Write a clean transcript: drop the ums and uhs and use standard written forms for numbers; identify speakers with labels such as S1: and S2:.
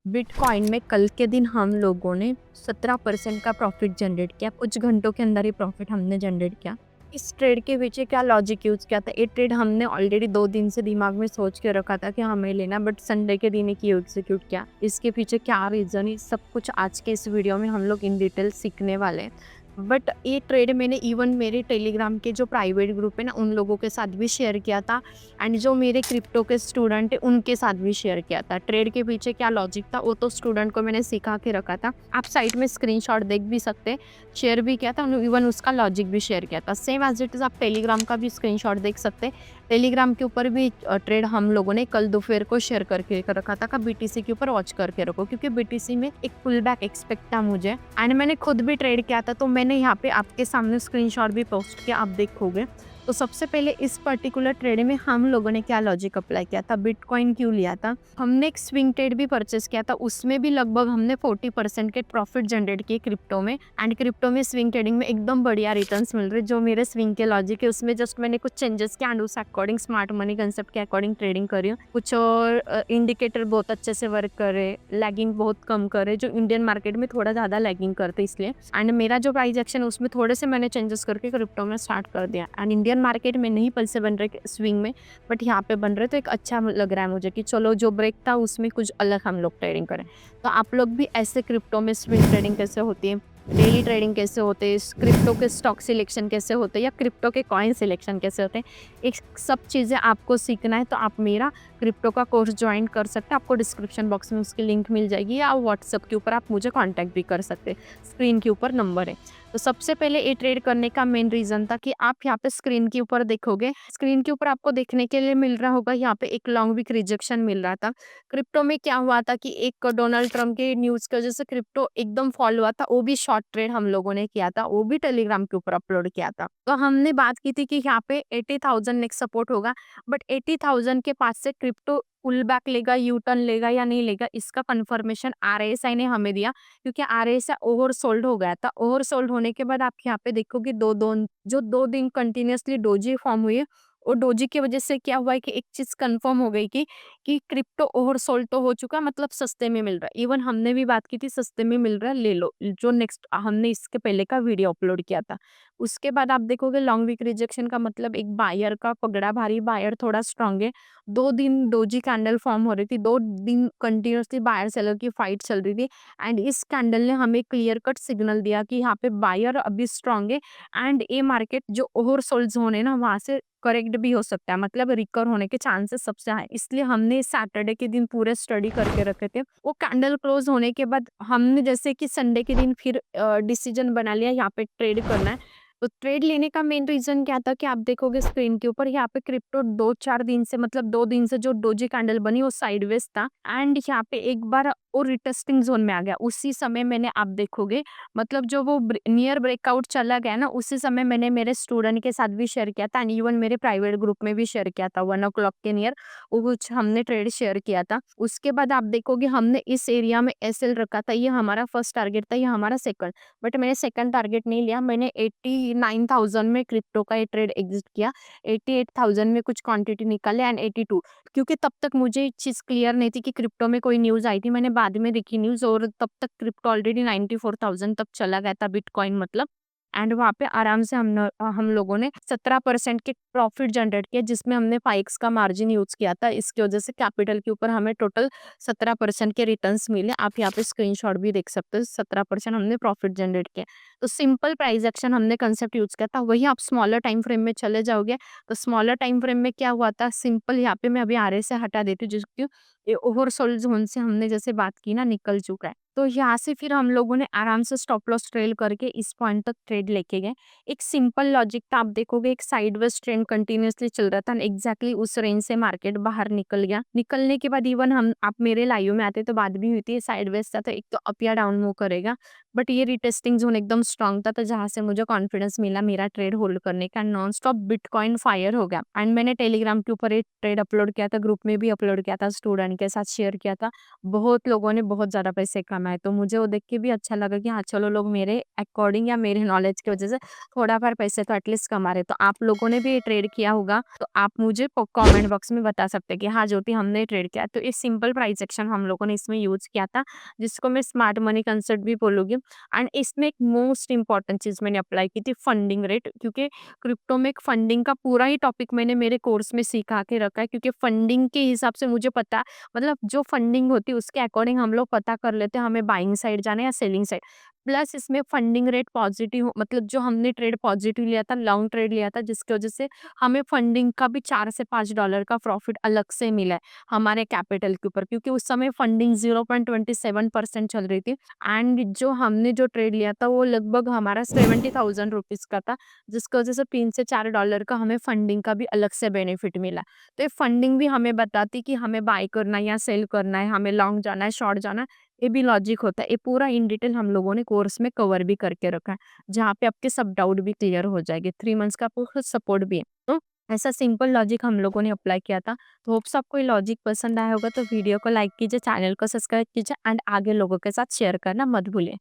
S1: Bitcoin में कल के दिन हम लोगों ने 17% का प्रॉफिट जनरेट किया। कुछ घंटों के अंदर ही प्रॉफिट हमने जनरेट किया। इस ट्रेड के पीछे क्या लॉजिक यूज़ किया था? ये ट्रेड हमने ऑलरेडी 2 दिन से दिमाग में सोच के रखा था कि हमें लेना, बट संडे के दिन ही क्यों एग्जीक्यूट किया? इसके पीछे क्या रीज़न है? सब कुछ आज के इस वीडियो में हम लोग इन डिटेल सीखने वाले हैं। बट ये ट्रेड मैंने इवन मेरे टेलीग्राम के जो प्राइवेट ग्रुप है ना, उन लोगों के साथ भी शेयर किया था एंड जो मेरे क्रिप्टो के स्टूडेंट है उनके साथ भी शेयर किया था। ट्रेड के पीछे क्या लॉजिक था वो तो स्टूडेंट को मैंने सिखा के रखा था। आप साइट में स्क्रीनशॉट देख भी सकते हैं, शेयर भी किया था, इवन उसका लॉजिक भी शेयर किया था। सेम एज इट इज़ आप टेलीग्राम का भी स्क्रीनशॉट देख सकते हैं। टेलीग्राम के ऊपर भी ट्रेड हम लोगों ने कल दोपहर को शेयर करके रखा था कि बीटीसी के ऊपर वॉच करके रखो, क्योंकि बीटीसी में एक पुल बैक एक्सपेक्ट था मुझे एंड मैंने खुद भी ट्रेड किया था, तो मैंने यहाँ पे आपके सामने स्क्रीनशॉट भी पोस्ट किया, आप देखोगे। तो सबसे पहले इस पर्टिकुलर ट्रेड में हम लोगों ने क्या लॉजिक अप्लाई किया था, बिटकॉइन क्यों लिया था। हमने एक स्विंग ट्रेड भी परचेस किया था, उसमें भी लगभग हमने 40% के प्रॉफिट जनरेट किए क्रिप्टो में। एंड क्रिप्टो में स्विंग ट्रेडिंग में एकदम बढ़िया रिटर्न्स मिल रहे, जो मेरे स्विंग के लॉजिक है उसमें जस्ट मैंने कुछ चेंजेस किया एंड उस अकॉर्डिंग स्मार्ट मनी कंसेप्ट के अकॉर्डिंग ट्रेडिंग करी हूँ। कुछ और इंडिकेटर बहुत अच्छे से वर्क करे, लैगिंग बहुत कम करे, जो इंडियन मार्केट में थोड़ा ज़्यादा लैगिंग करते इसलिए। एंड मेरा जो प्राइस एक्शन है उसमें थोड़े से मैंने चेंजेस करके क्रिप्टो में स्टार्ट कर दिया। एंड इंडियन मार्केट में नहीं पैसे बन रहे स्विंग में, बट यहाँ पे बन रहे, तो एक अच्छा लग रहा है मुझे कि चलो जो ब्रेक था उसमें कुछ अलग हम लोग ट्रेडिंग करें। तो आप लोग भी ऐसे क्रिप्टो में स्विंग ट्रेडिंग कैसे होती है, डेली ट्रेडिंग कैसे होते हैं, क्रिप्टो के स्टॉक सिलेक्शन कैसे होते हैं या क्रिप्टो के कॉइन सिलेक्शन कैसे होते हैं, एक सब चीज़ें आपको सीखना है तो आप मेरा क्रिप्टो का कोर्स ज्वाइन कर सकते हैं। आपको डिस्क्रिप्शन बॉक्स में उसकी लिंक मिल जाएगी या व्हाट्सएप के ऊपर आप मुझे कांटेक्ट भी कर सकते हैं, स्क्रीन के ऊपर नंबर है। तो सबसे पहले ये ट्रेड करने का मेन रीज़न था कि आप यहाँ पे स्क्रीन के ऊपर देखोगे, स्क्रीन के ऊपर आपको देखने के लिए मिल रहा होगा यहाँ पे एक लॉन्ग वीक रिजेक्शन मिल रहा था। क्रिप्टो में क्या हुआ था कि एक डोनाल्ड ट्रम्प के न्यूज़ की वजह से क्रिप्टो एकदम फॉल हुआ था, वो भी शॉर्ट ट्रेड हम लोगों ने किया था, वो भी टेलीग्राम के ऊपर अपलोड किया था। तो हमने बात की थी कि यहाँ पे 80,000 नेक्स्ट सपोर्ट होगा, बट 80,000 के पास से क्रिप्टो पुल बैक लेगा, यू टर्न लेगा या नहीं लेगा, इसका कंफर्मेशन आरएसआई ने हमें दिया, क्योंकि आरएसआई ओवरसोल्ड हो गया था। ओवरसोल्ड होने के बाद आप यहाँ पे देखोगे जो 2 दिन कंटिन्यूअसली डोजी फॉर्म हुई है, और डोजी की वजह से क्या हुआ है कि एक चीज कंफर्म हो गई कि क्रिप्टो ओवरसोल्ड तो हो चुका, मतलब सस्ते में मिल रहा है। इवन हमने भी बात की थी सस्ते में मिल रहा है, ले लो, जो नेक्स्ट हमने इसके पहले का वीडियो अपलोड किया था। उसके बाद आप देखोगे लॉन्ग वीक रिजेक्शन का मतलब एक बायर का पगड़ा भारी, बायर थोड़ा स्ट्रांग है। 2 दिन डोजी कैंडल फॉर्म हो रही थी, 2 दिन कंटिन्यूअसली बायर सेलर की फाइट चल रही थी एंड इस कैंडल ने हमें क्लियर कट सिग्नल दिया कि यहाँ पे बायर अभी स्ट्रांग है एंड ये मार्केट जो ओवरसोल्ड जोन है ना, वहां से करेक्ट भी हो सकता है, मतलब रिकवर होने के चांसेस सबसे हाई। इसलिए हमने सैटरडे के दिन पूरे स्टडी करके रखे थे। वो कैंडल क्लोज होने के बाद हमने जैसे कि संडे के दिन फिर डिसीजन बना लिया यहाँ पे ट्रेड करना है। तो ट्रेड लेने का मेन रीजन क्या था कि आप देखोगे स्क्रीन के ऊपर यहाँ पे क्रिप्टो 2-4 दिन से, मतलब 2 दिन से जो डोजी कैंडल बनी वो साइडवेज था एंड यहाँ पे एक बार वो रिटेस्टिंग जोन में आ गया। उसी समय मैंने, आप देखोगे, मतलब जो वो नियर ब्रेकआउट चला गया ना, उसी समय मैंने मेरे स्टूडेंट के साथ भी शेयर किया था एंड इवन मेरे प्राइवेट ग्रुप में भी शेयर किया था 1 o'clock के नियर, वो कुछ हमने ट्रेड शेयर किया था। उसके बाद आप देखोगे हमने इस एरिया में एसएल रखा था, ये हमारा फर्स्ट टारगेट था, ये हमारा सेकंड, बट मैंने सेकंड टारगेट नहीं लिया, मैंने 89,000 में क्रिप्टो का ये ट्रेड एग्जिट किया। 88,000 में कुछ क्वांटिटी निकाले एंड 82, क्योंकि तब तक मुझे एक चीज़ क्लियर नहीं थी कि क्रिप्टो में कोई न्यूज़ आई थी, मैंने बाद में देखी न्यूज़, और तब तक क्रिप्टो ऑलरेडी 94,000 तक चला गया था बिटकॉइन मतलब। एंड वहाँ पे आराम से हम लोगों ने 17% के प्रॉफिट जनरेट किया, जिसमें हमने 5x का मार्जिन यूज़ किया था। इसकी वजह से कैपिटल के ऊपर हमें टोटल 17% के रिटर्न्स मिले। आप यहाँ पे स्क्रीनशॉट भी देख सकते हो, 17% हमने प्रॉफिट जनरेट किया। तो सिंपल प्राइस एक्शन हमने कंसेप्ट यूज़ किया था, वही आप स्मॉलर टाइम फ्रेम में चले जाओगे। तो स्मॉलर टाइम फ्रेम में क्या हुआ था, सिंपल यहाँ पे मैं अभी आरएसआई हटा देती हूँ, जिसकी ये ओवरसोल्ड जोन से हमने जैसे बात की ना, निकल चुका है। तो यहाँ से फिर हम लोगों ने आराम से स्टॉप लॉस ट्रेल करके इस पॉइंट तक ट्रेड लेके गए। एक सिंपल लॉजिक था, आप देखोगे एक साइडवेज ट्रेंड कंटिन्यूअसली चल रहा था, एग्जैक्टली उस रेंज से मार्केट बाहर निकल गया। निकलने के बाद इवन हम, आप मेरे लाइव में आते तो बात भी हुई थी, साइडवेज था तो एक तो अप या डाउन मूव करेगा, बट ये रिटेस्टिंग जोन एकदम स्ट्रांग था, तो जहाँ से मुझे कॉन्फिडेंस मिला मेरा ट्रेड होल्ड करने का। नॉन स्टॉप बिटकॉइन फायर हो गया एंड मैंने टेलीग्राम के ऊपर एक ट्रेड अपलोड किया था, ग्रुप में भी अपलोड किया था, स्टूडेंट के साथ शेयर किया था। बहुत लोगों ने बहुत ज्यादा पैसे कमाए। कमाए। तो मुझे वो देख के भी अच्छा लगा कि हाँ, चलो लोग मेरे अकॉर्डिंग या मेरे नॉलेज की वज़ह से थोड़ा-बहुत पैसे तो एटलीस्ट कमा रहे हैं। तो आप लोगों ने भी ये ट्रेड किया होगा, तो आप मुझे प कमेंट बॉक्स में बता सकते हैं कि हाँ, ज्योति हमने ट्रेड किया। तो ये सिंपल प्राइस एक्शन हम लोगों ने इसमें यूज़ किया था, जिसको मैं स्मार्ट मनी कांसेप्ट भी बोलूँगी। एंड इसमें एक मोस्ट इम्पोर्टेंट चीज़ मैंने अप्लाई की थी फंडिंग रेट, क्योंकि क्रिप्टो में एक फंडिंग का पूरा ही टॉपिक मैंने मेरे कोर्स में सिखा के रखा है, क्योंकि फंडिंग के हिसाब से मुझे पता मतलब जो फंडिंग होती है उसके अकॉर्डिंग हम लोग पता कर लेते हैं हमें बाइंग साइड जाना है या सेलिंग साइड। प्लस इसमें फंडिंग रेट पॉजिटिव मतलब जो हमने ट्रेड पॉजिटिव लिया था, लॉन्ग ट्रेड लिया था, जिसकी वजह से हमें फंडिंग का भी 4 से $5 का प्रॉफिट अलग से मिला है हमारे कैपिटल के ऊपर, क्योंकि उस समय फंडिंग 0.27% चल रही थी। एंड जो हमने जो ट्रेड लिया था वो लगभग हमारा 70,000 रुपीज़ का था, जिसकी वजह से 3 से $4 का हमें फंडिंग का भी अलग से बेनिफिट मिला। तो ये फंडिंग भी हमें बताती कि हमें बाय करना है या सेल करना है, हमें लॉन्ग जाना है, शॉर्ट जाना है, ये भी लॉजिक होता है। ये पूरा इन डिटेल हम लोगों ने कोर्स में कवर भी करके रखा है, जहाँ पे आपके सब डाउट भी क्लियर हो जाएँगे। 3 मंथ्स का आपको खुद सपोर्ट भी है। तो ऐसा सिंपल लॉजिक हम लोगों ने अप्लाई किया था। तो होप्स आपको ये लॉजिक पसंद आया होगा, तो वीडियो को लाइक कीजिए, चैनल को सब्सक्राइब कीजिए एंड आगे लोगों के साथ शेयर करना मत भूलिए।